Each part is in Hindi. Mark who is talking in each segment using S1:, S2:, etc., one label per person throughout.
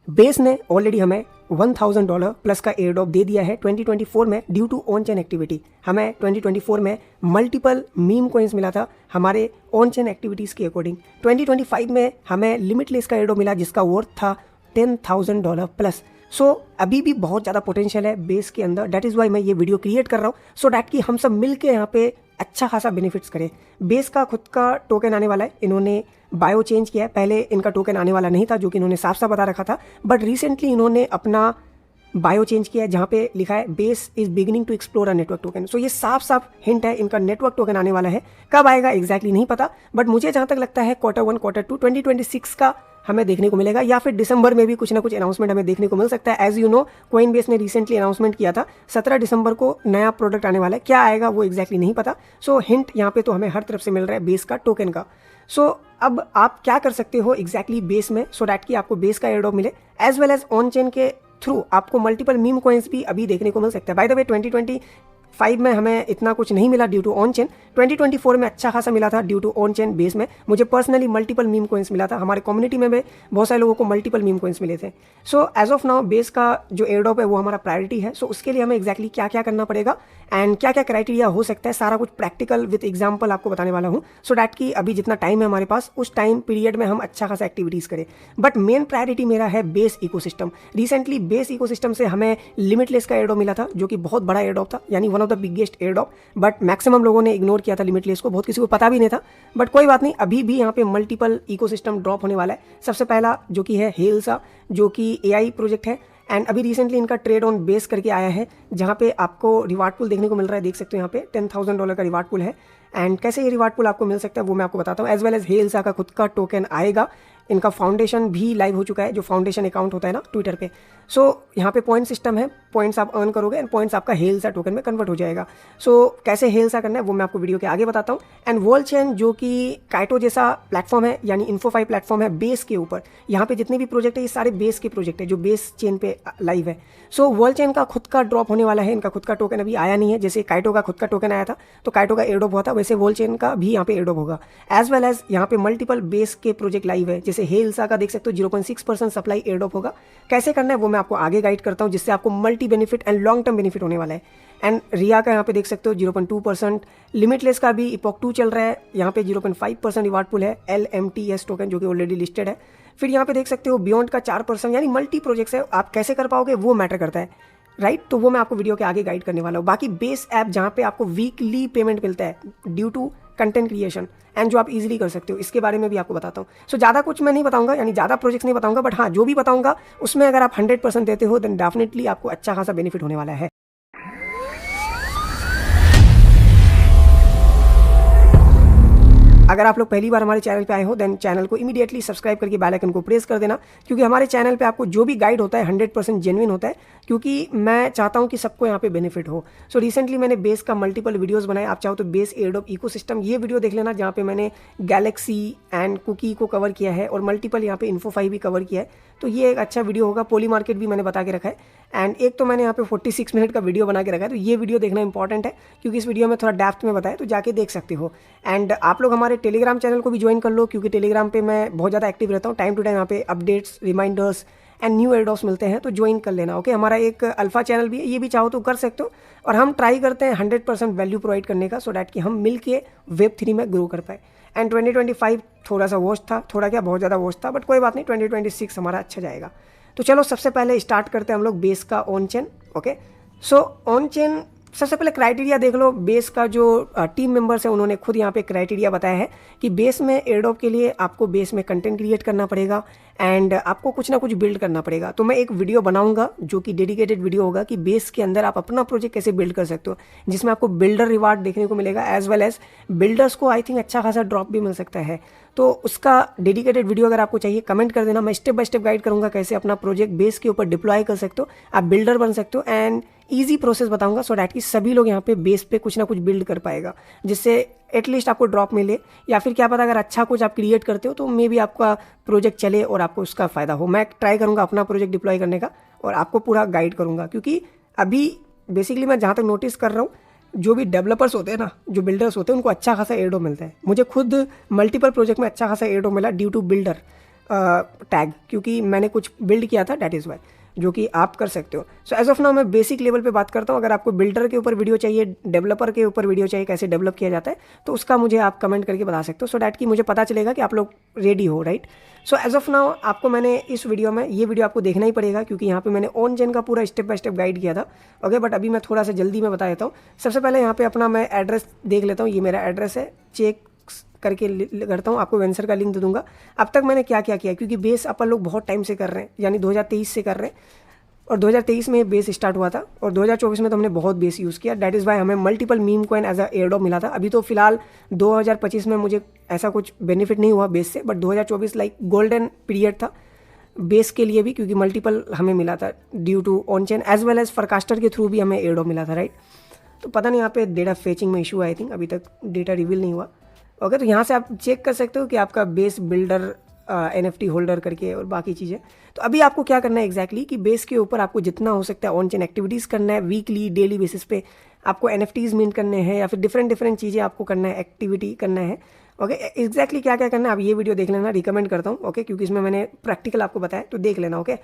S1: बेस ने ऑलरेडी हमें $1000 प्लस का एयर ड्रॉप दे दिया है 2024 में due to on chain activity. हमें 2024 में मल्टीपल मीम कॉइन्स मिला था हमारे ऑन चेन एक्टिविटीज़ के अकॉर्डिंग। 2025 में हमें लिमिटलेस का एयर ड्रॉप मिला जिसका वर्थ था $10,000 प्लस। सो अभी भी बहुत ज़्यादा पोटेंशियल है बेस के अंदर। दैट इज़ वाई मैं ये वीडियो क्रिएट कर रहा हूँ सो डैट कि हम सब मिल के यहाँ पे अच्छा खासा बेनिफिट्स करें। बेस का खुद का टोकन आने वाला है, इन्होंने बायो चेंज किया है। पहले इनका टोकन आने वाला नहीं था जो कि इन्होंने साफ साफ बता रखा था, बट रिसेंटली इन्होंने अपना बायो चेंज किया है जहाँ पे लिखा है base is beginning to explore a network token. So ये साफ साफ हिंट है इनका नेटवर्क टोकन आने वाला है। कब आएगा एग्जैक्टली नहीं पता, बट मुझे जहाँ तक लगता है Q1 Q2 2026 का हमें देखने को मिलेगा, या फिर दिसंबर में भी कुछ ना कुछ अनाउंसमेंट हमें देखने को मिल सकता है। एज यू नो कॉइनबेस ने रिसेंटली अनाउंसमेंट किया था 17 दिसंबर को नया प्रोडक्ट आने वाला है, क्या आएगा वो एग्जैक्टली नहीं पता। सो हिंट यहाँ पे तो हमें हर तरफ से मिल रहा है बेस का टोकन का। सो अब आप क्या कर सकते हो एग्जैक्टली बेस में सो डैट कि आपको बेस का एयर ड्रॉप मिले, as well as on chain के थ्रू आपको मल्टीपल मीम कॉइन्स भी अभी देखने को मिल सकता है। बाय द वे 2025 में हमें इतना कुछ नहीं मिला ड्यू टू ऑन चेन, 2024 में अच्छा खासा मिला था due to on chain base में। मुझे पर्सनली मल्टीपल मीम कॉइन्स मिला था, हमारे कम्युनिटी में भी बहुत सारे लोगों को मल्टीपल मीम कॉइन्स मिले थे। So as of now base का जो एयर ड्रॉप है वो हमारा प्रायोरिटी है। सो उसके लिए हमें एग्जैक्टली क्या क्या करना पड़ेगा एंड क्या क्या क्राइटेरिया हो सकता है, सारा कुछ प्रैक्टिकल विद एग्जाम्पल आपको बताने वाला हूँ सो डैट कि अभी जितना टाइम है हमारे पास उस टाइम पीरियड में हम अच्छा खासा एक्टिविटीज़ करें। बट मेन प्रायोरिटी मेरा है base ecosystem. Recently base ecosystem से हमें लिमिटलेस का एयर ड्रॉप मिला था जो कि बहुत बड़ा एयर ड्रॉप था, यानी one of the biggest air drop, but maximum लोगों ने इग्नोर किया था लिमिटलेस को, बहुत किसी को पता भी नहीं था। बट कोई बात नहीं, अभी भी यहाँ पे मल्टीपल इकोसिस्टम ड्रॉप होने वाला है। सबसे पहला जो कि है हेल्सा, जो कि AI प्रोजेक्ट है एंड अभी रिसेंटली इनका ट्रेड ऑन बेस करके आया है जहाँ पे आपको रिवार्ड पूल देखने को मिल रहा है। देख सकते हो यहाँ पे $10,000 का रिवार्ड पूल है एंड कैसे ये रिवार्ड पूल आपको मिल सकता है वो मैं आपको बताता हूँ। एज वेल एज हेल्सा का खुद का टोकन आएगा, इनका फाउंडेशन भी लाइव हो चुका है, जो फाउंडेशन अकाउंट होता है ना ट्विटर पे। सो यहाँ पे पॉइंट सिस्टम है, पॉइंट्स आप अर्न करोगे एंड पॉइंट्स आपका हेल्सा टोकन में कन्वर्ट हो जाएगा। सो कैसे हेल्सा करना है वो मैं आपको वीडियो के आगे बताता हूँ। एंड वर्ल्ड चेन जो कि काइटो जैसा प्लेटफॉर्म है, यानी इन्फोफाई प्लेटफॉर्म है बेस के ऊपर, यहाँ पे जितने भी प्रोजेक्ट है ये सारे बेस के प्रोजेक्ट है जो बेस चेन पे लाइव है। सो वर्ल्ड चेन का खुद का ड्रॉप होने वाला है, इनका खुद का टोकन अभी आया नहीं है। जैसे काइटो का खुद का टोकन आया था तो काइटो का एयर ड्रॉप हुआ था, वैसे वर्ल्ड चेन का भी यहाँ पे एयर ड्रॉप होगा। एज वेल एज यहाँ पे मल्टीपल बेस के प्रोजेक्ट लाइव है, जैसे हेल्सा का देख सकते हो 0.6% सप्लाई एयर ड्रॉप होगा। कैसे करना है वो मैं आपको आगे गाइड करता हूँ, जिससे आपको multi benefit and long term benefit होने वाला है। एंड रिया का यहाँ पे देख सकते हो 0.2%, लिमिटलेस का भी इपॉक 2 चल रहा है, यहाँ पे 0.5% रिवार्ड पुल है, LMTS टोकन जो कि ऑलरेडी लिस्टेड है। फिर यहाँ पे देख सकते हो बियॉन्ड का 4%, यानी मल्टी प्रोजेक्ट्स है। आप कैसे कर पाओगे वो मैटर करता है, राइट? तो वो मैं आपको वीडियो के आगे गाइड करने वाला हूँ। बाकी बेस ऐप जहाँ पे आपको वीकली पेमेंट मिलता है due to content creation and जो आप इजीली कर सकते हो, इसके बारे में भी आपको बताता हूँ। सो ज़्यादा कुछ मैं नहीं बताऊंगा, यानी ज़्यादा प्रोजेक्ट्स नहीं बताऊंगा, बट हाँ जो भी बताऊंगा उसमें अगर आप 100% देते हो देन डेफिनेटली आपको अच्छा खासा बेनिफिट होने वाला है। अगर आप लोग पहली बार हमारे चैनल पे आए हो देन चैनल को इमीडिएटली सब्सक्राइब करके बेल आइकन को प्रेस कर देना, क्योंकि हमारे चैनल पे आपको जो भी गाइड होता है 100% जेन्युइन होता है, क्योंकि मैं चाहता हूँ कि सबको यहाँ पे बेनिफिट हो। सो रिसेंटली मैंने बेस का मल्टीपल वीडियोस बनाए, आप चाहो तो बेस एयरड्रॉप इकोसिस्टम ये वीडियो देख लेना जहाँ पे मैंने गैलेक्सी एंड कुकी को कवर किया है और मल्टीपल यहाँ पे इन्फोफाई भी कवर किया है, तो ये एक अच्छा वीडियो होगा। पोली मार्केट भी मैंने बता के रखा है एंड एक तो मैंने यहाँ पे 46 मिनट का वीडियो बना के रखा है, तो ये वीडियो देखना इंपॉर्टेंट है क्योंकि इस वीडियो में थोड़ा डेप्थ में बताया, तो जाके देख सकते हो। एंड आप लोग हमारे टेलीग्राम चैनल को भी ज्वाइन कर लो, क्योंकि टेलीग्राम पे मैं बहुत ज़्यादा एक्टिव रहता हूँ, टाइम टू टाइम यहाँ पे updates, reminders and new airdrops मिलते हैं, तो ज्वाइन कर लेना। ओके, हमारा एक अल्फा चैनल भी है, ये भी चाहो तो कर सकते हो। और हम ट्राई करते हैं 100% वैल्यू प्रोवाइड करने का, सो डैट कि हम मिल के Web3 में ग्रो कर पाए। एंड 2025 थोड़ा सा वॉच था, थोड़ा क्या बहुत ज़्यादा वॉच था, बट कोई बात नहीं, 2026 हमारा अच्छा जाएगा। तो चलो सबसे पहले स्टार्ट करते हैं हम लोग बेस का on chain. Okay, so on chain सबसे पहले क्राइटेरिया देख लो। बेस का जो टीम मेंबर्स है उन्होंने खुद यहाँ पे क्राइटेरिया बताया है कि बेस में एयरड्रॉप के लिए आपको बेस में कंटेंट क्रिएट करना पड़ेगा एंड आपको कुछ ना कुछ बिल्ड करना पड़ेगा। तो मैं एक वीडियो बनाऊंगा जो कि डेडिकेटेड वीडियो होगा कि बेस के अंदर आप अपना प्रोजेक्ट कैसे बिल्ड कर सकते हो, जिसमें आपको बिल्डर रिवार्ड देखने को मिलेगा, एज वेल एज बिल्डर्स को आई थिंक अच्छा खासा ड्रॉप भी मिल सकता है। तो उसका डेडिकेटेड वीडियो अगर आपको चाहिए कमेंट कर देना, मैं स्टेप बाय स्टेप गाइड करूंगा कैसे अपना प्रोजेक्ट बेस के ऊपर डिप्लॉय कर सकते हो, आप बिल्डर बन सकते हो एंड ईजी प्रोसेस बताऊंगा, सो डैट कि सभी लोग यहाँ पे बेस पे कुछ ना कुछ बिल्ड कर पाएगा, जिससे एटलीस्ट आपको ड्रॉप मिले, या फिर क्या पता अगर अच्छा कुछ आप क्रिएट करते हो तो मे भी आपका प्रोजेक्ट चले और आपको उसका फ़ायदा हो। मैं ट्राई करूँगा अपना प्रोजेक्ट डिप्लॉय करने का और आपको पूरा गाइड करूँगा, क्योंकि अभी बेसिकली मैं जहाँ तक नोटिस कर रहा हूँ जो भी डेवलपर्स होते हैं ना, जो बिल्डर्स होते हैं, उनको अच्छा खासा एयरड्रॉप मिलता है। मुझे खुद मल्टीपल प्रोजेक्ट में अच्छा खासा एयरड्रॉप मिला ड्यू टू बिल्डर। टैग, क्योंकि मैंने कुछ बिल्ड किया था, डैट इज़ वाई, जो कि आप कर सकते हो। सो एज ऑफ नाउ मैं बेसिक लेवल पे बात करता हूँ। अगर आपको बिल्डर के ऊपर वीडियो चाहिए, डेवलपर के ऊपर वीडियो चाहिए, कैसे डेवलप किया जाता है, तो उसका मुझे आप कमेंट करके बता सकते हो, सो डैट कि मुझे पता चलेगा कि आप लोग रेडी हो, right. So as of now आपको मैंने इस वीडियो में, ये वीडियो आपको देखना ही पड़ेगा, क्योंकि यहाँ पे मैंने ऑन चेन का पूरा स्टेप बाय स्टेप गाइड किया था, ओके। बट अभी मैं थोड़ा सा जल्दी में बता देता हूँ। सबसे पहले यहाँ पे अपना मैं एड्रेस देख लेता हूँ। ये मेरा एड्रेस है, चेक करके करता हूँ, आपको वेंसर का लिंक दे दूंगा। अब तक मैंने क्या क्या किया, क्योंकि बेस अपन लोग बहुत टाइम से कर रहे हैं, यानी 2023 से कर रहे हैं, और 2023 में बेस स्टार्ट हुआ था, और 2024 में तो हमने बहुत बेस यूज़ किया। डैट इज़ वाई हमें multiple meme coin as a airdrop मिला था। अभी तो फिलहाल 2025 में मुझे ऐसा कुछ बेनिफिट नहीं हुआ बेस से, बट 2024 लाइक गोल्डन पीरियड था बेस के लिए भी, क्योंकि मल्टीपल हमें मिला था due to on chain as well as forecaster के थ्रू भी हमें एयरड्रॉप मिला था, राइट। तो पता नहीं यहाँ पे डेटा फेचिंग में इशू आई थिंक, अभी तक डेटा रिवील नहीं हुआ, ओके। तो यहाँ से आप चेक कर सकते हो कि आपका बेस बिल्डर NFT होल्डर करके और बाकी चीज़ें। तो अभी आपको क्या करना है एग्जैक्टली कि बेस के ऊपर आपको जितना हो सकता है ऑन चेन एक्टिविटीज़ करना है, वीकली डेली बेसिस पे आपको NFTs मिंट करने हैं, या फिर डिफरेंट चीज़ें आपको करना है, एक्टिविटी करना है, ओके। एग्जैक्टली क्या क्या करना है आप ये वीडियो देख लेना, रिकमेंड करता हूँ, ओके, क्योंकि इसमें मैंने प्रैक्टिकल आपको बताया, तो देख लेना, ओके।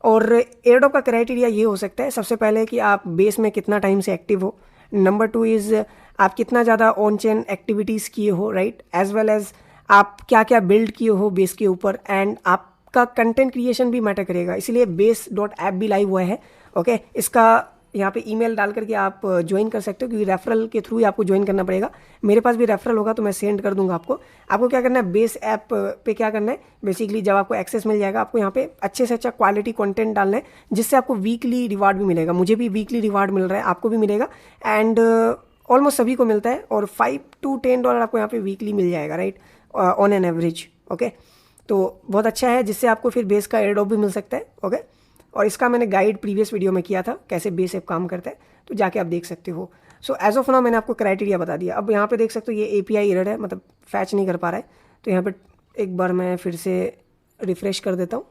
S1: और एयरड्रॉप का क्राइटेरिया ये हो सकता है, सबसे पहले कि आप बेस में कितना टाइम से एक्टिव हो, नंबर 2 इज़ आप कितना ज़्यादा ऑन चेन एक्टिविटीज़ किए हो, राइट, एज वेल एज आप क्या क्या बिल्ड किए हो बेस के ऊपर, एंड आपका कंटेंट क्रिएशन भी मैटर करेगा, इसलिए base.app भी लाइव हुआ है, ओके। इसका यहाँ पे ईमेल डाल करके आप ज्वाइन कर सकते हो, क्योंकि रेफरल के थ्रू ही आपको ज्वाइन करना पड़ेगा। मेरे पास भी रेफरल होगा तो मैं सेंड कर दूंगा आपको। आपको क्या करना है, बेस ऐप पे क्या करना है, बेसिकली जब आपको एक्सेस मिल जाएगा, आपको यहाँ पे अच्छे से अच्छा क्वालिटी कंटेंट डालना है, जिससे आपको वीकली रिवार्ड भी मिलेगा। मुझे भी वीकली रिवार्ड मिल रहा है, आपको भी मिलेगा, एंड ऑलमोस्ट सभी को मिलता है, और $5 to $10 आपको यहाँ पे वीकली मिल जाएगा, right, on an average, okay. तो बहुत अच्छा है, जिससे आपको फिर बेस का एयरड्रॉप भी मिल सकता है, ओके। और इसका मैंने गाइड प्रीवियस वीडियो में किया था, कैसे बेस ऐप काम करता है, तो जाके आप देख सकते हो। सो एज ऑफ नाउ मैंने आपको क्राइटेरिया बता दिया। अब यहाँ पे देख सकते हो ये API एरर है, मतलब फैच नहीं कर पा रहा है, तो यहाँ पे एक बार मैं फिर से रिफ्रेश कर देता हूँ,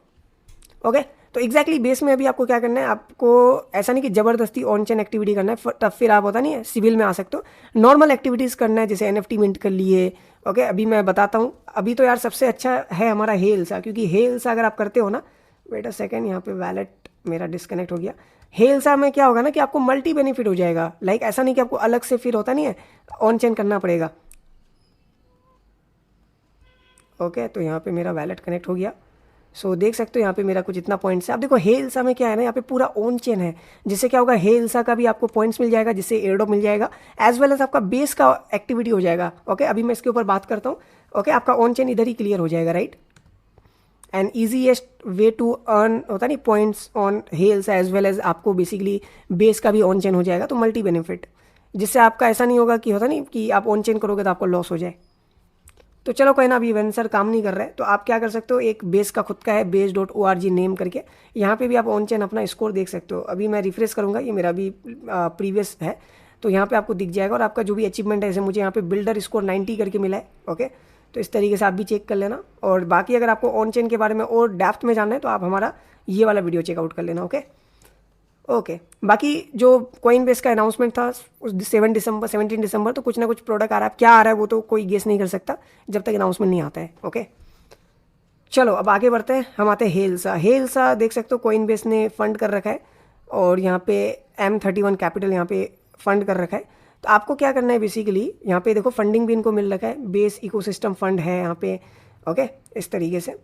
S1: ओके। तो एग्जैक्टली बेस में अभी आपको क्या करना है, आपको ऐसा नहीं कि ज़बरदस्ती ऑन चेन एक्टिविटी करना है, तब फिर आप होता नहीं है सिविल में आ सकते हो, नॉर्मल एक्टिविटीज़ करना है, जैसे NFT मिंट कर लिए, ओके। अभी मैं बताता हूँ। अभी तो यार सबसे अच्छा है हमारा हेल्सा, क्योंकि हेल्सा अगर आप करते हो ना, वेट अ सेकेंड, यहाँ पे वैलेट मेरा डिस्कनेक्ट हो गया। हेल्सा में क्या होगा ना कि आपको मल्टी बेनिफिट हो जाएगा, लाइक ऐसा नहीं कि आपको अलग से फिर होता नहीं है ऑन चेन करना पड़ेगा, ओके। तो यहाँ पे मेरा वैलेट कनेक्ट हो गया। सो देख सकते हो यहाँ पे मेरा कुछ इतना पॉइंट्स है। अब देखो हेल्सा में क्या है ना, यहाँ पे पूरा ऑन चेन है, जिससे क्या होगा, हेल्सा का भी आपको पॉइंट्स मिल जाएगा, जिससे एयरड्रॉप मिल जाएगा, एज वेल एज आपका बेस का एक्टिविटी हो जाएगा, ओके। अभी मैं इसके ऊपर बात करता हूँ, ओके। आपका ऑन चेन इधर ही क्लियर हो जाएगा, right. And easiest way to earn होता नहीं पॉइंट्स ऑन हेल्सा, एज वेल एज आपको बेसिकली बेस का भी ऑन चेन हो जाएगा, तो मल्टी बेनिफिट, जिससे आपका ऐसा नहीं होगा कि होता नहीं कि आप ऑन चेन करोगे तो आपको लॉस हो जाए। तो चलो कोई ना, अभी वेंसर काम नहीं कर रहा है, तो आप क्या कर सकते हो, एक बेस का खुद का है, base.org नेम करके, यहाँ पे भी आप ऑन चेन अपना स्कोर देख सकते हो। अभी मैं रिफ्रेश करूँगा, ये मेरा भी प्रीवियस है, तो यहाँ पे आपको दिख जाएगा, और आपका जो भी अचीवमेंट है, जैसे मुझे यहाँ पे बिल्डर स्कोर 90 करके मिला है, ओके। तो इस तरीके से आप भी चेक कर लेना। और बाकी अगर आपको ऑन चेन के बारे में और डेप्थ में जानना है, तो आप हमारा ये वाला वीडियो चेकआउट कर लेना, ओके। ओके बाकी जो कॉइन बेस का अनाउंसमेंट था उस 17 दिसंबर, तो कुछ ना कुछ प्रोडक्ट आ रहा है। क्या आ रहा है वो तो कोई गेस नहीं कर सकता जब तक अनाउंसमेंट नहीं आता है, ओके। चलो अब आगे बढ़ते हैं, हम आते हैं हेल्सा देख सकते हो कॉइन बेस ने फंड कर रखा है, और यहाँ पे M31 कैपिटल यहाँ पे फंड कर रखा है। तो आपको क्या करना है, बेसिकली यहाँ पे देखो फंडिंग भी इनको मिल रखा है, बेस इकोसिस्टम फंड है यहाँ पे, ओके, इस तरीके से।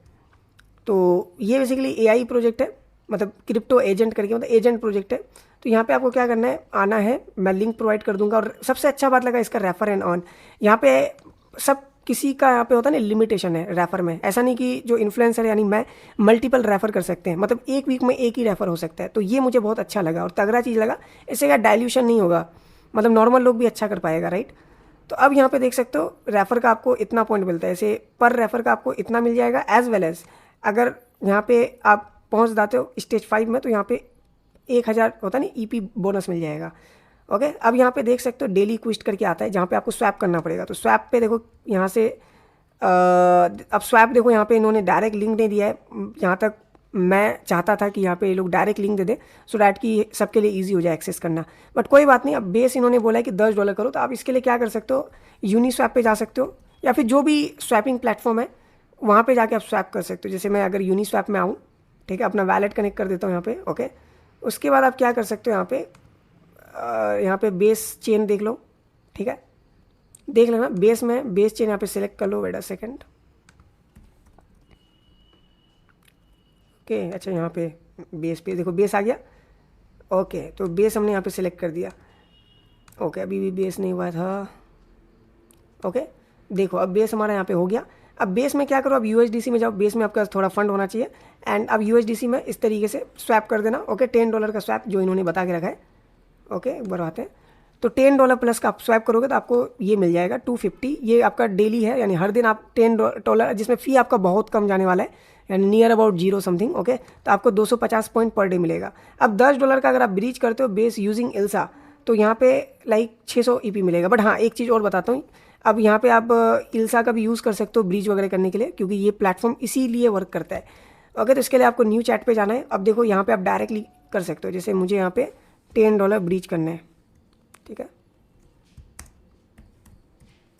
S1: तो ये बेसिकली AI प्रोजेक्ट है, मतलब क्रिप्टो एजेंट करके, मतलब एजेंट प्रोजेक्ट है। तो यहाँ पे आपको क्या करना है, आना है, मैं लिंक प्रोवाइड कर दूंगा। और सबसे अच्छा बात लगा इसका रेफर एंड ऑन, यहाँ पे सब किसी का यहाँ पे होता है ना लिमिटेशन है रेफर में, ऐसा नहीं कि जो इन्फ्लुएंसर यानी मैं मल्टीपल रेफर कर सकते हैं, मतलब एक वीक में एक ही रेफर हो सकता है। तो ये मुझे बहुत अच्छा लगा और तगड़ा चीज़ लगा, इससे क्या डाइल्यूशन नहीं होगा, मतलब नॉर्मल लोग भी अच्छा कर पाएगा, राइट। तो अब यहाँ पे देख सकते हो रेफर का आपको इतना पॉइंट मिलता है, ऐसे पर रेफर का आपको इतना मिल जाएगा, एज वेल एज अगर यहाँ पे आप पहुँच जाते हो स्टेज 5 में, तो यहाँ पे 1000 होता नहीं EP बोनस मिल जाएगा, ओके। अब यहाँ पे देख सकते हो डेली क्विस्ट करके आता है, जहाँ पे आपको स्वैप करना पड़ेगा। तो स्वैप पे देखो यहाँ से अब स्वैप देखो यहाँ पे इन्होंने डायरेक्ट लिंक नहीं दिया है, जहाँ तक मैं चाहता था कि यहाँ पे ये लोग direct link they they, so that कि सबके लिए इजी हो जाए एक्सेस करना। बट कोई बात नहीं, अब बेस इन्होंने बोला है कि $10 करो, तो आप इसके लिए क्या कर सकते हो, यूनिस्वैप पे जा सकते हो, या फिर जो भी स्वैपिंग प्लेटफॉर्म है वहाँ पे जाके आप स्वैप कर सकते हो। जैसे मैं अगर यूनिस्वैप में आऊँ, ठीक है, अपना वैलेट कनेक्ट कर देता हूँ यहाँ पे, ओके। उसके बाद आप क्या कर सकते हो, यहाँ पे बेस चेन देख लो, ठीक है, देख लेना बेस में, बेस चेन यहाँ पे सिलेक्ट कर लो, वेट अ सेकेंड, ओके। अच्छा यहाँ पे बेस पे देखो बेस आ गया, ओके। तो बेस हमने यहाँ पे सिलेक्ट कर दिया, ओके। अभी भी बेस नहीं हुआ था, ओके। देखो अब बेस हमारा यहाँ पे हो गया। अब बेस में क्या करो, अब यूएसडीसी में जाओ, बेस में आपका थोड़ा फंड होना चाहिए, एंड अब यूएसडीसी में इस तरीके से स्वैप कर देना, ओके। $10 का स्वैप जो इन्होंने बता के रखा है, ओके। एक बार आते हैं तो $10 प्लस का आप स्वैप करोगे तो आपको ये मिल जाएगा 250। ये आपका डेली है, यानी हर दिन आप $10, जिसमें फ़ी आपका बहुत कम जाने वाला है, यानी नियर अबाउट 0 समथिंग, ओके। तो आपको 250 पॉइंट पर डे मिलेगा। अब $10 का अगर आप ब्रीच करते हो बेस यूजिंग इल्सा, तो यहाँ पे लाइक 600 ईपी मिलेगा। बट हाँ, एक चीज़ और बताता हूँ, अब यहाँ पे आप इल्सा का भी यूज़ कर सकते हो ब्रीच वगैरह करने के लिए, क्योंकि ये प्लेटफॉर्म इसीलिए वर्क करता है, ओके। तो इसके लिए आपको न्यू चैट पे जाना है। अब देखो यहाँ पे आप डायरेक्टली कर सकते हो, जैसे मुझे यहाँ पे $10 ब्रीच करना है, ठीक है।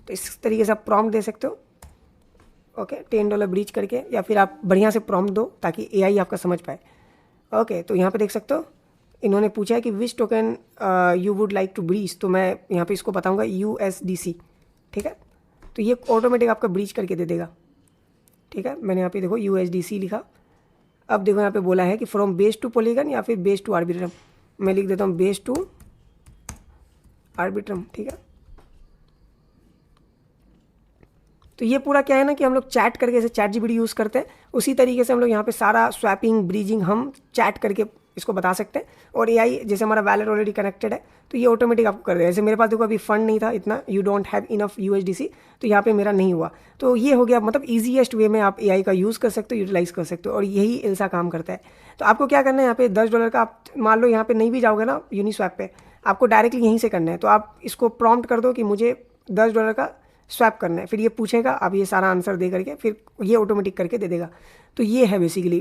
S1: तो इस तरीके से आप प्रॉम्प्ट दे सकते हो, ओके। $10 ब्रीच करके, या फिर आप बढ़िया से प्रॉम्प्ट दो ताकि एआई आपका समझ पाए, ओके। तो यहाँ पे देख सकते हो इन्होंने पूछा है कि which token you would like to breach, तो मैं यहाँ पे इसको बताऊँगा USDC, ठीक है। तो ये ऑटोमेटिक आपका ब्रीच करके दे देगा, ठीक है। मैंने यहाँ पे देखो USDC लिखा। अब देखो यहाँ पे बोला है कि फ्रॉम बेस टू पॉलीगन या फिर बेस टू आर्बिट्रम, मैं लिख देता हूँ बेस टू आर्बिट्रम, ठीक है। तो ये पूरा क्या है ना कि हम लोग चैट करके, जैसे चैट जीपीटी यूज़ करते हैं उसी तरीके से हम लोग यहाँ पे सारा स्वैपिंग ब्रीजिंग हम चैट करके इसको बता सकते हैं। और एआई जैसे हमारा वैलेट ऑलरेडी कनेक्टेड है तो ये ऑटोमेटिक आपको कर देगा। जैसे मेरे पास देखो अभी फंड नहीं था इतना, you don't have enough USDC, तो यहाँ पे मेरा नहीं हुआ। तो ये हो गया, मतलब ईजीएस्ट वे में आप एआई का यूज़ कर सकते हो, यूटिलाइज कर सकते हो, और यही इल्सा काम करता है। तो आपको क्या करना है, यहाँ पे $10 का आप मान लो यहाँ पे नहीं भी जाओगे ना यूनिस्वैप पे, आपको डायरेक्टली यहीं से करना है। तो आप इसको प्रॉम्प्ट कर दो कि मुझे $10 का स्वैप करना है, फिर ये पूछेगा, आप ये सारा आंसर दे करके फिर ये ऑटोमेटिक करके दे देगा। तो ये है बेसिकली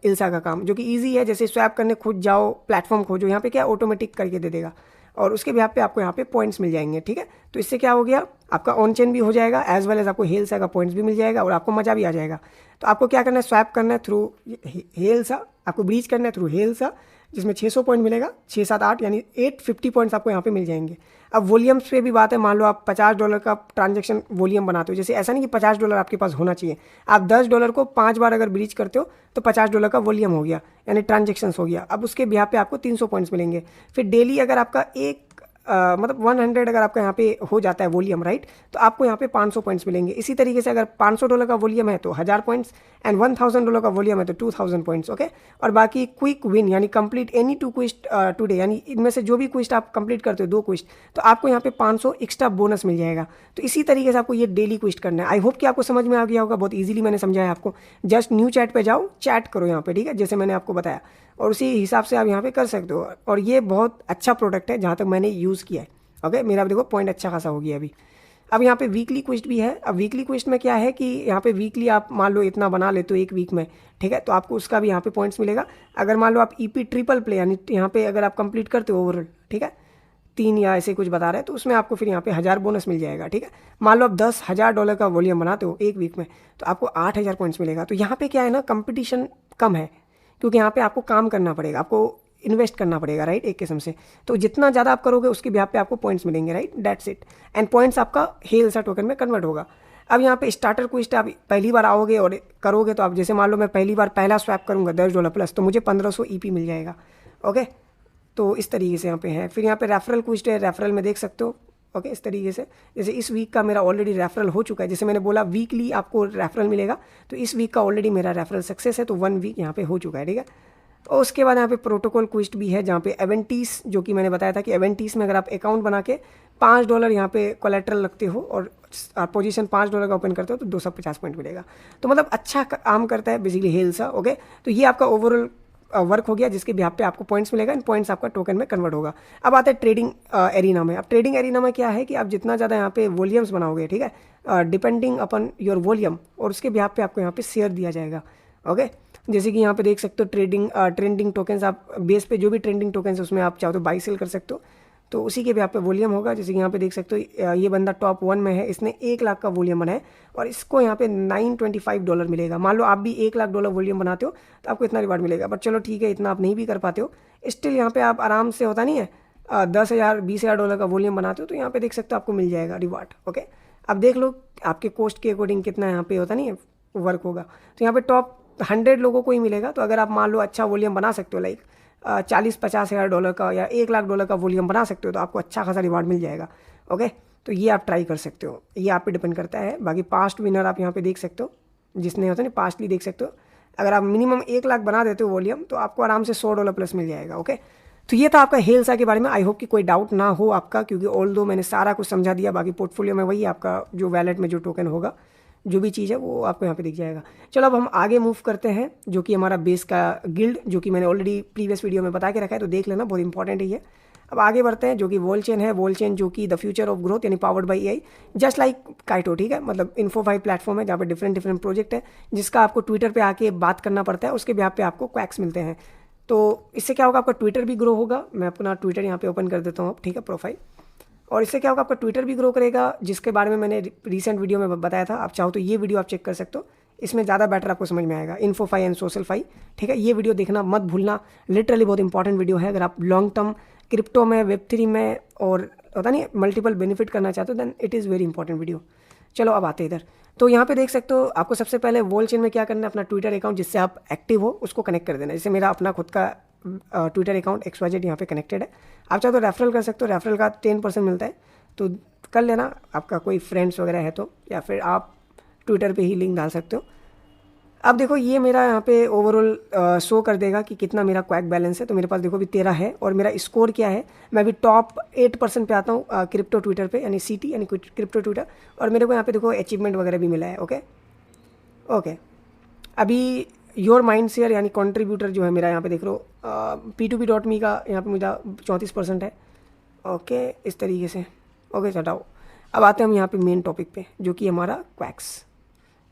S1: इल्सा का काम, जो कि इजी है। जैसे स्वैप करने खुद जाओ, प्लेटफॉर्म खोजो, यहाँ पे क्या ऑटोमेटिक करके दे देगा, और उसके बिहाफ पे आपको यहाँ पे पॉइंट्स मिल जाएंगे, ठीक है। तो इससे क्या हो गया, आपका ऑन चेन भी हो जाएगा, एज वेल एज आपको हेल्सा का पॉइंट्स भी मिल जाएगा, और आपको मज़ा भी आ जाएगा। तो आपको क्या करना है, स्वैप करना है थ्रू हेल्सा, आपको ब्रीच करना है थ्रू हेल्सा, जिसमें 600 पॉइंट मिलेगा, 6, 7, 8 यानी 850 पॉइंट्स आपको यहाँ पे मिल जाएंगे। अब वॉल्यूम्स पे भी बात है, मान लो आप $50 का ट्रांजैक्शन वॉल्यूम बनाते हो, जैसे ऐसा नहीं कि $50 आपके पास होना चाहिए, आप $10 को 5 बार अगर ब्रीच करते हो तो $50 का वॉल्यूम हो गया, यानी ट्रांजेक्शन्स हो गया। अब उसके बिहाफ पे आपको 300 पॉइंट्स मिलेंगे। फिर डेली अगर आपका मतलब 100 अगर आपका यहाँ पे हो जाता है वॉल्यूम, राइट, तो आपको यहाँ पे 500 पॉइंट्स मिलेंगे। इसी तरीके से अगर $500 का वॉल्यूम है तो 1000 पॉइंट्स, एंड $1000 का वॉल्यूम है तो 2000 पॉइंट्स, ओके। और बाकी क्विक विन यानी कंप्लीट एनी 2 क्विस्ट टुडे, यानी इनमें से जो भी क्विस्ट आप कंप्लीट करते हो 2 क्विस्ट, तो आपको यहाँ पे 500 एक्स्ट्रा बोनस मिल जाएगा। तो इसी तरीके से आपको ये डेली क्विस्ट करना है। आई होप कि आपको समझ में आ गया होगा, बहुत ईजिली मैंने समझाया आपको। जस्ट न्यू चैट पे जाओ, चैट करो यहाँ पे, ठीक है, जैसे मैंने आपको बताया, और उसी हिसाब से आप यहाँ पे कर सकते हो। और ये बहुत अच्छा प्रोडक्ट है जहाँ तक मैंने यूज़ किया है, ओके। मेरा देखो पॉइंट अच्छा खासा हो गया अभी। अब यहाँ पे वीकली क्विस्ट भी है। अब वीकली क्विस्ट में क्या है कि यहाँ पे वीकली आप मान लो इतना बना लेते हो एक वीक में, ठीक है, तो आपको उसका भी यहाँ पे पॉइंट्स मिलेगा। अगर मान लो आप EP ट्रिपल प्ले यानी यहाँ पे अगर आप कंप्लीट करते हो ओवरऑल, ठीक है, 3 या ऐसे कुछ बता रहे हैं, तो उसमें आपको फिर यहाँ पे 1000 बोनस मिल जाएगा, ठीक है। मान लो आप $10,000 का वॉल्यूम बनाते हो एक वीक में, तो आपको 8000 पॉइंट्स मिलेगा। तो यहाँ पे क्या है ना, कंपटीशन कम है, क्योंकि यहाँ पे आपको काम करना पड़ेगा, आपको इन्वेस्ट करना पड़ेगा, राइट, एक किस्म से। तो जितना ज़्यादा आप करोगे उसके बिहाफ पे आपको पॉइंट्स मिलेंगे, right, that's it. And points आपका हेल्सा टोकन में कन्वर्ट होगा। अब यहाँ पे स्टार्टर क्विस्ट आप पहली बार आओगे और करोगे, तो आप जैसे मान लो मैं पहली बार पहला स्वैप करूँगा $10 प्लस, तो मुझे 1500 EP मिल जाएगा, ओके। तो इस तरीके से यहाँ पे है। फिर यहाँ पे रेफरल क्विस्ट है, रेफरल में देख सकते हो, ओके, इस तरीके से। जैसे इस वीक का मेरा ऑलरेडी रेफरल हो चुका है, जैसे मैंने बोला वीकली आपको रेफरल मिलेगा, तो इस वीक का ऑलरेडी मेरा रेफरल सक्सेस है, तो 1 वीक यहाँ पे हो चुका है, ठीक है। और उसके बाद यहाँ पे प्रोटोकॉल क्विस्ट भी है, जहाँ पे एवेंटीस, जो कि मैंने बताया था कि एवेंटीस में अगर आप अकाउंट बना के $5 यहाँ पे कोलेट्रल रखते हो और पोजीशन $5 का ओपन करते हो तो 250 पॉइंट मिलेगा। तो मतलब अच्छा काम करता है बेसिकली हेल्सा, ओके। तो ये आपका ओवरऑल वर्क हो गया, जिसके बिहाफ पे आपको पॉइंट्स मिलेगा, एंड पॉइंट्स आपका टोकन में कन्वर्ट होगा। अब आता है ट्रेडिंग एरिना में। अब ट्रेडिंग एरिना में क्या है कि आप जितना ज़्यादा यहाँ पे वॉल्यूम्स बनाओगे, ठीक है, डिपेंडिंग अपन योर वॉल्यूम, और उसके बिहाफ पे आपको यहाँ पे शेयर दिया जाएगा, ओके। जैसे कि यहाँ पे देख सकते हो ट्रेंडिंग टोकन्स, आप बेस पे जो भी ट्रेंडिंग टोकन्स है उसमें आप चाहो तो बाई सेल कर सकते हो। तो उसी के भी यहाँ पे वॉल्यूम होगा। जैसे कि यहाँ पे देख सकते हो ये बंदा टॉप 1 में है, इसने 1 लाख का वॉल्यूम बनाया और इसको यहाँ पे $925 मिलेगा। मान लो आप भी $1 लाख वॉल्यूम बनाते हो तो आपको इतना रिवार्ड मिलेगा। बट चलो ठीक है, इतना आप नहीं भी कर पाते हो, स्टिल यहाँ पे आप आराम से, होता नहीं है, $10,000-20,000 का वॉल्यूम बनाते हो तो यहाँ पे देख सकते हो आपको मिल जाएगा रिवार्ड। ओके, अब देख लो आपके कॉस्ट के अकॉर्डिंग कितना यहाँ पे होता नहीं है वर्क होगा। तो यहाँ पे टॉप 100 लोगों को ही मिलेगा। तो अगर आप मान लो अच्छा वॉल्यूम बना सकते हो, लाइक 40-50 हज़ार डॉलर का या $1 लाख का वॉल्यूम बना सकते हो, तो आपको अच्छा खासा रिवार्ड मिल जाएगा। ओके, तो ये आप ट्राई कर सकते हो, ये आप पे डिपेंड करता है। बाकी पास्ट विनर आप यहाँ पे देख सकते हो, जिसने होता है ना पास्टली देख सकते हो। अगर आप मिनिमम 1 लाख बना देते हो वॉल्यूम तो आपको आराम से $100 प्लस मिल जाएगा। ओके, तो ये था आपका हेल्सा के बारे में। आई होप कि कोई डाउट ना हो आपका, क्योंकि ऑल दो मैंने सारा कुछ समझा दिया। बाकी पोर्टफोलियो में वही आपका जो वैलेट में जो टोकन होगा, जो भी चीज़ है वो आपको यहाँ पे दिख जाएगा। चलो अब हम आगे मूव करते हैं, जो कि हमारा बेस का गिल्ड, जो कि मैंने ऑलरेडी प्रीवियस वीडियो में बता के रखा है, तो देख लेना, बहुत इंपॉर्टेंट है ये। अब आगे बढ़ते हैं, जो कि वॉलचेन है। वॉलचेन जो कि द फ्यूचर ऑफ ग्रोथ, यानी powered by AI, just like Kyoto. ठीक है, मतलब इन्फो5 प्लेटफॉर्म है जहाँ पे डिफरेंट प्रोजेक्ट है, जिसका आपको ट्विटर पे आके बात करना पड़ता है, उसके बिहाफ पे आपको क्वैक्स मिलते हैं। तो इससे क्या होगा, आपका ट्विटर भी ग्रो होगा। मैं अपना ट्विटर यहाँ पे ओपन कर देता हूँ, ठीक है, प्रोफाइल। और इससे क्या होगा, आपका ट्विटर भी ग्रो करेगा, जिसके बारे में मैंने रिसेंट वीडियो में बताया था। आप चाहो तो ये वीडियो आप चेक कर सकते हो, इसमें ज़्यादा बेटर आपको समझ में आएगा, इन्फो5 एंड सोशल5। ठीक है, ये वीडियो देखना मत भूलना, लिटरली बहुत इंपॉर्टेंट वीडियो है। अगर आप लॉन्ग टर्म क्रिप्टो में, वेब3 में और होता नहीं मल्टीपल बेनिफिट करना चाहते हो, then it is very important video. चलो अब आते हैं इधर। तो यहाँ पे देख सकते हो, आपको सबसे पहले वॉलचेन में क्या करना है, अपना ट्विटर अकाउंट जिससे आप एक्टिव हो उसको कनेक्ट कर देना। जैसे मेरा अपना खुद का ट्विटर अकाउंट XYZ यहाँ पे कनेक्टेड है। आप चाहो तो रेफरल कर सकते हो, रेफरल का 10% मिलता है, तो कर लेना। आपका कोई फ्रेंड्स वगैरह है तो, या फिर आप ट्विटर पे ही लिंक डाल सकते हो। अब देखो ये मेरा यहाँ पे ओवरऑल शो कर देगा कि कितना मेरा क्वैक बैलेंस है। तो मेरे पास देखो अभी 13 है, और मेरा स्कोर क्या है, मैं अभी टॉप 8% पे आता हूँ क्रिप्टो ट्विटर पे, यानी CT यानी क्रिप्टो ट्विटर। और मेरे को यहाँ पे देखो अचीवमेंट वगैरह भी मिला है। ओके, अभी योर माइंड शेयर यानी कॉन्ट्रीब्यूटर जो है मेरा, यहाँ पे देख लो P2P.me का यहाँ पे मेरा 34% है। ओके, इस तरीके से। ओके, चटाओ, अब आते हैं हम यहाँ पे मेन टॉपिक पे, जो कि हमारा क्वैक्स।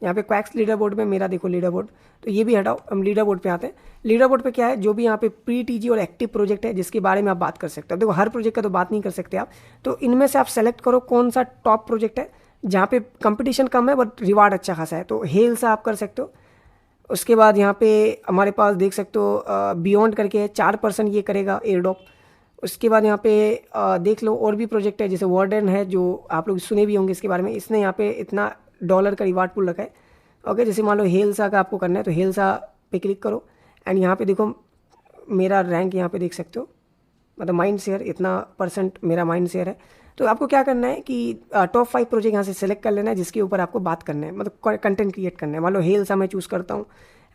S1: यहाँ पे क्वैक्स लीडर बोर्ड में मेरा देखो लीडर बोर्ड, तो ये भी हटाओ, हम लीडर बोर्ड पे आते हैं। लीडर बोर्ड पे क्या है, जो भी यहाँ पे प्री TG और एक्टिव प्रोजेक्ट है जिसके बारे में आप बात कर सकते हो। देखो हर प्रोजेक्ट का तो बात नहीं कर सकते आप, तो इनमें से आप सेलेक्ट करो कौन सा टॉप प्रोजेक्ट है जहाँ पे कंपटीशन कम है बट रिवार्ड अच्छा खासा है। तो हेल से आप कर सकते हो। उसके बाद यहाँ पे हमारे पास देख सकते हो बियॉन्ड करके 4% ये करेगा एयरड्रॉप। उसके बाद यहाँ पे देख लो और भी प्रोजेक्ट है, जैसे वार्डन है, जो आप लोग सुने भी होंगे इसके बारे में। इसने यहाँ पे इतना $1 का रिवार्ड पूल रखा है। ओके, जैसे मान लो हेल्सा का आपको करना है तो हेल्सा पे क्लिक करो, एंड यहाँ पे देखो मेरा रैंक यहाँ पे देख सकते हो, मतलब माइंड शेयर इतना % मेरा माइंड शेयर है। तो आपको क्या करना है कि टॉप 5 प्रोजेक्ट यहाँ से सेलेक्ट कर लेना है जिसके ऊपर आपको बात करना है, मतलब कंटेंट क्रिएट करना है। मान लो हेल्सा मैं चूज़ करता हूँ,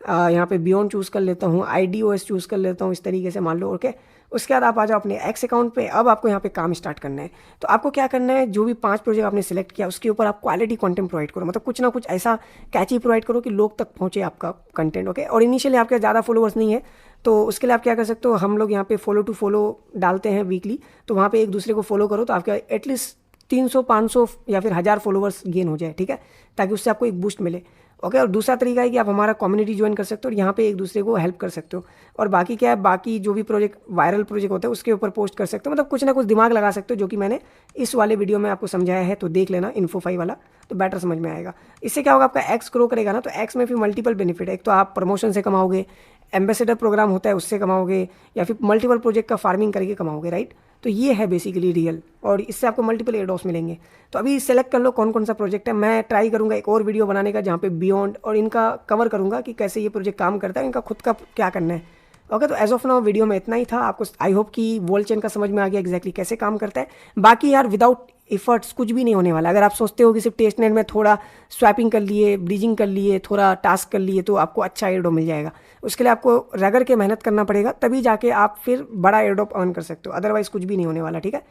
S1: यहाँ पे बियॉन्ड चूज़ कर लेता हूँ, IDOS चूज़ कर लेता हूँ, इस तरीके से मान लो। ओके, उसके बाद आप आ जाओ अपने X अकाउंट पे। अब आपको यहाँ पे काम स्टार्ट करना है। तो आपको क्या करना है, जो भी 5 प्रोजेक्ट आपने सेलेक्ट किया उसके ऊपर आप क्वालिटी कंटेंट प्रोवाइड करो, मतलब कुछ ना कुछ ऐसा कैची प्रोवाइड करो कि लोग तक पहुँचे आपका कंटेंट। ओके, और इनिशियली आपके ज़्यादा फॉलोअर्स नहीं है तो उसके लिए आप क्या कर सकते हो, हम लोग यहाँ पे फॉलो टू फॉलो डालते हैं वीकली, तो वहाँ पे एक दूसरे को फॉलो करो तो आपका एटलीस्ट 300-500 या फिर 1000 फॉलोअर्स गेन हो जाए। ठीक है, ताकि उससे आपको एक बूस्ट मिले। ओके, और दूसरा तरीका है कि आप हमारा कम्युनिटी ज्वाइन कर सकते हो और यहाँ पे एक दूसरे को हेल्प कर सकते हो। और बाकी क्या है, बाकी जो भी प्रोजेक्ट वायरल प्रोजेक्ट होता है उसके ऊपर पोस्ट कर सकते हो, मतलब कुछ ना कुछ दिमाग लगा सकते हो, जो कि मैंने इस वाले वीडियो में आपको समझाया है। तो देख लेना इन्फो5 वाला, तो बेटर समझ में आएगा। इससे क्या होगा, आपका X ग्रो करेगा ना, तो X में फिर मल्टीपल बेनिफिट है। एक तो आप प्रमोशन से कमाओगे, एम्बेसडर प्रोग्राम होता है उससे कमाओगे, या फिर मल्टीपल प्रोजेक्ट का फार्मिंग करके कमाओगे, राइट। तो ये है बेसिकली रियल, और इससे आपको मल्टीपल एयरड्रॉप्स मिलेंगे। तो अभी सेलेक्ट कर लो कौन कौन सा प्रोजेक्ट है। मैं ट्राई करूंगा एक और वीडियो बनाने का जहाँ पे बियॉन्ड और इनका कवर करूंगा कि कैसे ये प्रोजेक्ट काम करता है, इनका खुद का क्या करना है। ओके, तो एज ऑफ नाउ वीडियो में इतना ही था। आपको आई होप कि वॉलचेन का समझ में आ गया एग्जैक्टली कैसे काम करता है। बाकी यार विदाउट एफर्ट्स कुछ भी नहीं होने वाला। अगर आप सोचते हो कि सिर्फ टेस्टनेट में थोड़ा स्वैपिंग कर लिए, ब्रीजिंग कर लिए, थोड़ा टास्क कर लिए तो आपको अच्छा एयरड्रॉप मिल जाएगा, उसके लिए आपको रगड़ के मेहनत करना पड़ेगा, तभी जाके आप फिर बड़ा एयरड्रॉप अर्न कर सकते हो, अदरवाइज कुछ भी नहीं होने वाला। ठीक है,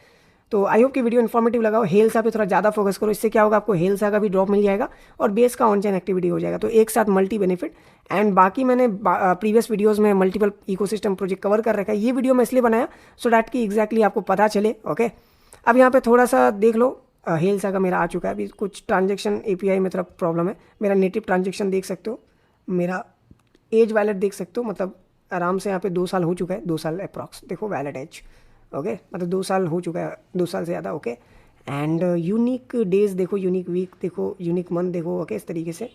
S1: तो आई होप कि वीडियो इन्फॉर्मेटिव लगा हो। हेल्सा पे थोड़ा ज़्यादा फोकस करो, इससे क्या होगा, आपको हेल्सा का भी ड्रॉप मिल जाएगा और बेस का ऑन चेन एक्टिविटी हो जाएगा, तो एक साथ मल्टी बेनिफिट। एंड बाकी मैंने प्रीवियस वीडियोस में मल्टीपल इकोसिस्टम प्रोजेक्ट कवर कर रखा है। ये वीडियो मैं इसलिए बनाया सो डैट कि एग्जैक्टली आपको पता चले। ओके, अब यहाँ पे थोड़ा सा देख लो, हेल्सा का मेरा आ चुका है। अभी कुछ ट्रांजेक्शन API में थोड़ा प्रॉब्लम है। मेरा नेटिव ट्रांजेक्शन देख सकते हो, मेरा एज वैलेट देख सकते हो, मतलब आराम से यहाँ पे 2 साल हो चुका है, 2 साल अप्रॉक्स। देखो वैलेट एज, ओके, मतलब 2 साल हो चुका है, 2 साल से ज़्यादा। ओके, एंड यूनिक डेज देखो, यूनिक वीक देखो, यूनिक मंथ देखो। ओके, इस तरीके से।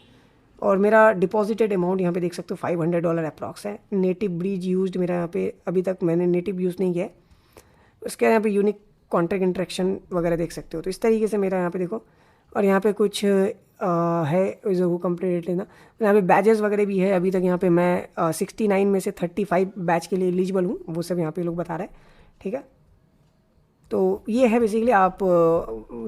S1: और मेरा डिपॉजिटेड अमाउंट यहाँ पे देख सकते हो $500 अप्रॉक्स है। नेटिव ब्रीज यूज्ड मेरा यहाँ पे अभी तक मैंने नेटिव यूज़ नहीं किया है। उसके यहाँ पे यूनिक कॉन्ट्रैक्ट इंट्रैक्शन वगैरह देख सकते हो। तो इस तरीके से मेरा यहाँ पे देखो, और यहाँ पे कुछ है जो कंप्लीट लेना। यहाँ पे बैजेस वगैरह भी है। अभी तक यहाँ पे मैं 69 में से 35 बैच के लिए एलिजिबल हूँ, वो सब यहाँ पे लोग बता रहे हैं। ठीक है, तो ये है बेसिकली, आप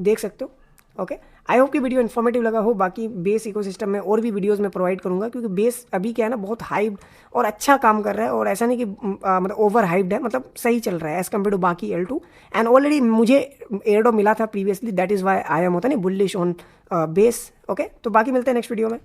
S1: देख सकते हो। ओके, आई होप कि वीडियो इन्फॉर्मेटिव लगा हो। बाकी बेस इकोसिस्टम में और भी वीडियोस में प्रोवाइड करूंगा, क्योंकि बेस अभी क्या है ना, बहुत हाइप्ड और अच्छा काम कर रहा है। और ऐसा नहीं कि मतलब ओवर हाइप्ड है, मतलब सही चल रहा है एज़ कम्पेयर टू बाकी L2। एंड ऑलरेडी मुझे एयरड्रॉप मिला था previously, that is why I am होता नहीं बुलिश ऑन बेस। ओके, तो बाकी मिलते हैं नेक्स्ट वीडियो में।